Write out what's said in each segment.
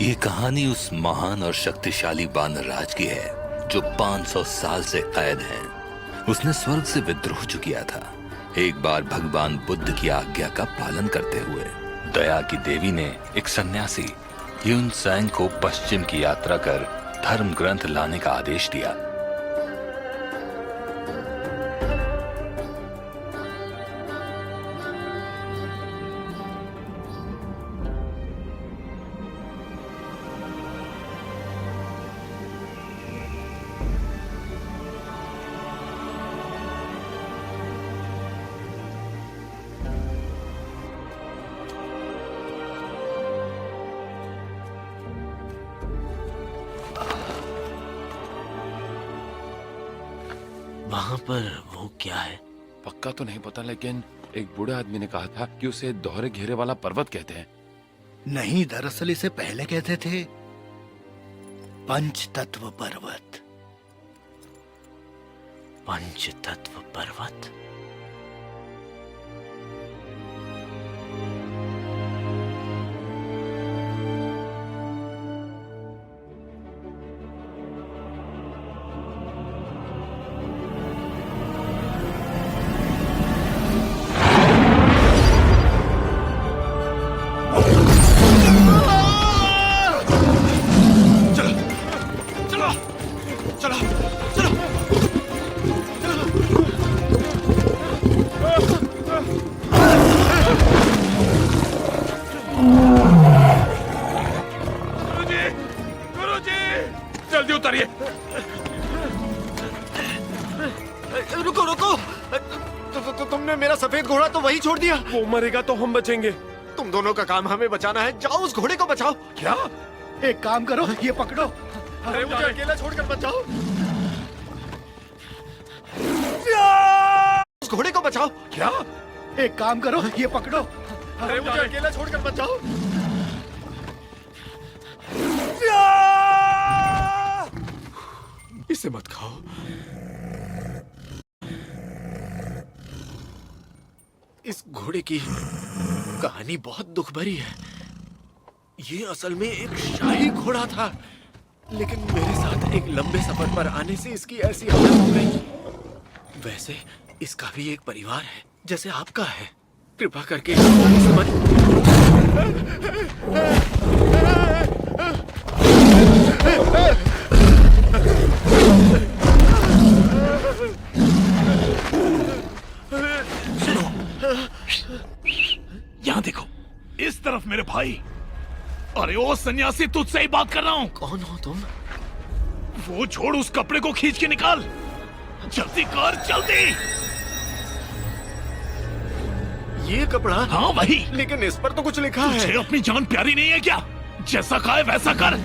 ये कहानी उस महान और शक्तिशाली बानर राज की है जो 500 साल से कैद है। उसने स्वर्ग से विद्रोह जो किया था, एक बार भगवान बुद्ध की आज्ञा का पालन करते हुए दया की देवी ने एक सन्यासी ह्युन त्सांग को पश्चिम की यात्रा कर धर्म ग्रंथ लाने का आदेश दिया। वहां पर वो क्या है? पक्का तो नहीं पता, लेकिन एक बूढ़े आदमी ने कहा था कि उसे दोहरे घेरे वाला पर्वत कहते हैं। नहीं, दरअसल इसे पहले कहते थे पंच तत्व पर्वत। पंच तत्व पर्वत? जल्दी उतरिए। रुको रुको, तुमने मेरा सफेद घोड़ा तो वहीं छोड़ दिया। वो मरेगा तो हम बचेंगे। तुम दोनों का काम हमें बचाना है, जाओ उस घोड़े को बचाओ। क्या? एक काम करो, ये पकड़ो। अरे मुझे अकेला छोड़कर बचाओ। उस घोड़े को बचाओ। क्या? एक काम करो, ये पकड़ो। अरे मुझे अकेला छोड़कर बचाओ। इसे मत खाओ। इस घोड़े की कहानी बहुत दुख भरी है। ये असल में एक शाही घोड़ा था, लेकिन मेरे साथ एक लंबे सफर पर आने से इसकी ऐसी हालत हो गई। वैसे इसका भी एक परिवार है, जैसे आपका है। कृपा करके समझ। यहाँ देखो, इस तरफ मेरे भाई। अरे ओ सन्यासी, तुझसे ही बात कर रहा हूँ। कौन हो तुम? वो छोड़, उस कपड़े को खींच के निकाल। जल्दी कर, जल्दी। ये कपड़ा? हाँ वही। लेकिन इस पर तो कुछ लिखा है। तुझे अपनी जान प्यारी नहीं है क्या? जैसा कहा है वैसा कर।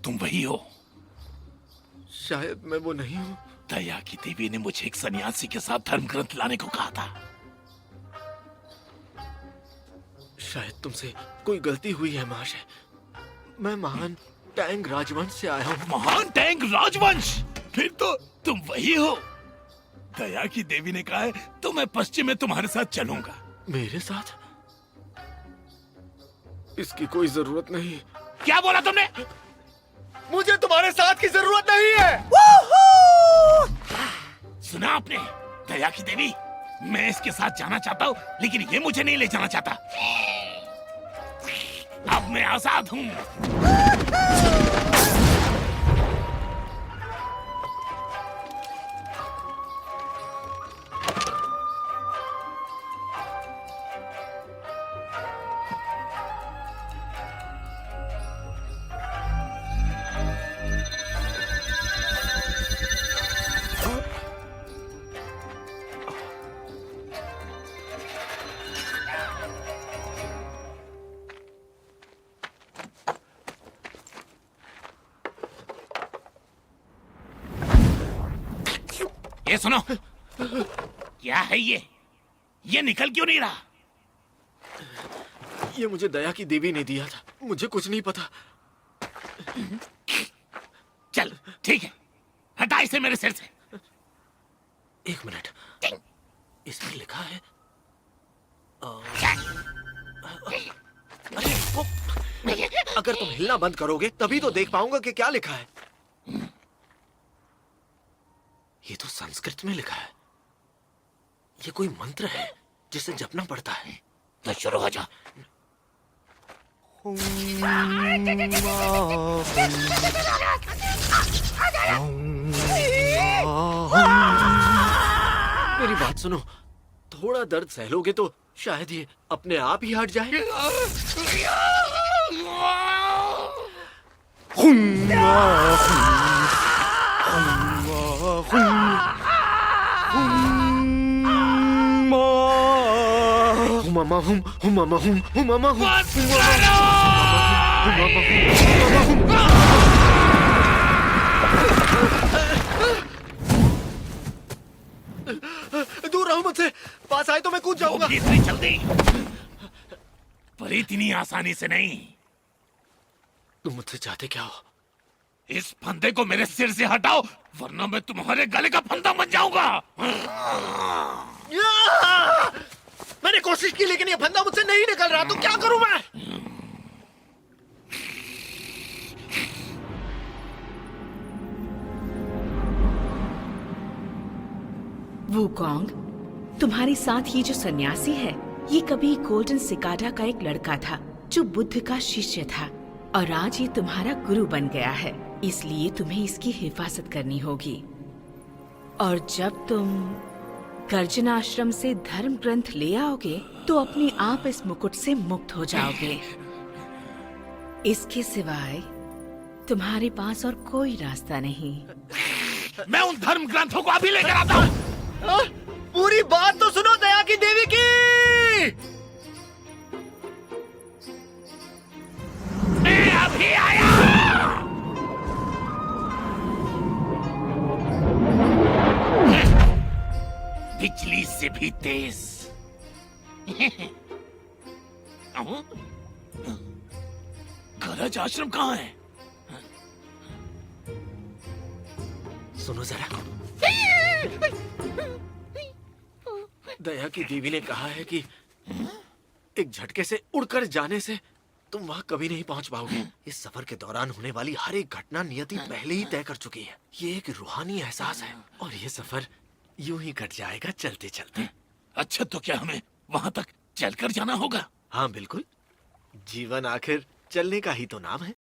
तुम वही हो? शायद मैं वो नहीं हूँ। दया की देवी ने मुझे एक सन्यासी के साथ धर्म ग्रंथ लाने को कहा था। शायद तुमसे कोई गलती हुई है महाशय। मैं महान टैंग राजवंश से आया हूँ। महान टैंक राजवंश? फिर तो तुम वही हो। दया की देवी ने कहा है तो मैं पश्चिम में तुम्हारे साथ चलूंगा। मेरे साथ? इसकी कोई जरूरत नहीं। क्या बोला तुमने? मुझे तुम्हारे साथ की जरूरत नहीं है। सुना आपने? दया की देवी, मैं इसके साथ जाना चाहता हूँ लेकिन ये मुझे नहीं ले जाना चाहता। अब मैं आजाद हूँ। ये सुनो, क्या है ये निकल क्यों नहीं रहा? ये मुझे दया की देवी ने दिया था। मुझे कुछ नहीं पता। चल ठीक है, हटा इसे मेरे सिर से। एक मिनट, इसमें लिखा है अरे वो, अगर तुम हिलना बंद करोगे तभी तो देख पाऊंगा कि क्या लिखा है। ये तो संस्कृत में लिखा है। ये कोई मंत्र है जिसे जपना पड़ता है। तो शुरू हो जा। मेरी बात सुनो, थोड़ा दर्द सह लोगे तो शायद ये अपने आप ही हट जाए। दूर रहो मुझसे। पास आए तो मैं कूद जाऊंगा। इतनी जल्दी? पर इतनी आसानी से नहीं। तुम मुझसे चाहते क्या हो? इस फंदे को मेरे सिर से हटाओ वरना मैं तुम्हारे गले का फंदा बन जाऊंगा। मैंने कोशिश की लेकिन ये फंदा मुझसे नहीं निकल रहा। तो क्या करूं मैं? वुकोंग, तुम्हारे साथ ये जो सन्यासी है, ये कभी गोल्डन सिकाडा का एक लड़का था जो बुद्ध का शिष्य था और आज ये तुम्हारा गुरु बन गया है। इसलिए तुम्हें इसकी हिफाजत करनी होगी। और जब तुम गर्जन आश्रम से धर्म ग्रंथ ले आओगे तो अपने आप इस मुकुट से मुक्त हो जाओगे। इसके सिवाय तुम्हारे पास और कोई रास्ता नहीं। मैं उन धर्म ग्रंथों को अभी लेकर आता हूँ। पूरी बात तो सुनो दया की देवी की। मैं अभी आया। बिजली से भी तेज। गरज आश्रम कहाँ है? सुनो जरा, दया की देवी ने कहा है कि एक झटके से उड़कर जाने से तुम वहां कभी नहीं पहुंच पाओगे। इस सफर के दौरान होने वाली हर एक घटना नियति पहले ही तय कर चुकी है। ये एक रूहानी एहसास है और ये सफर यूं ही कट जाएगा चलते चलते। अच्छा, तो क्या हमें वहां तक चलकर जाना होगा? हाँ बिल्कुल, जीवन आखिर चलने का ही तो नाम है।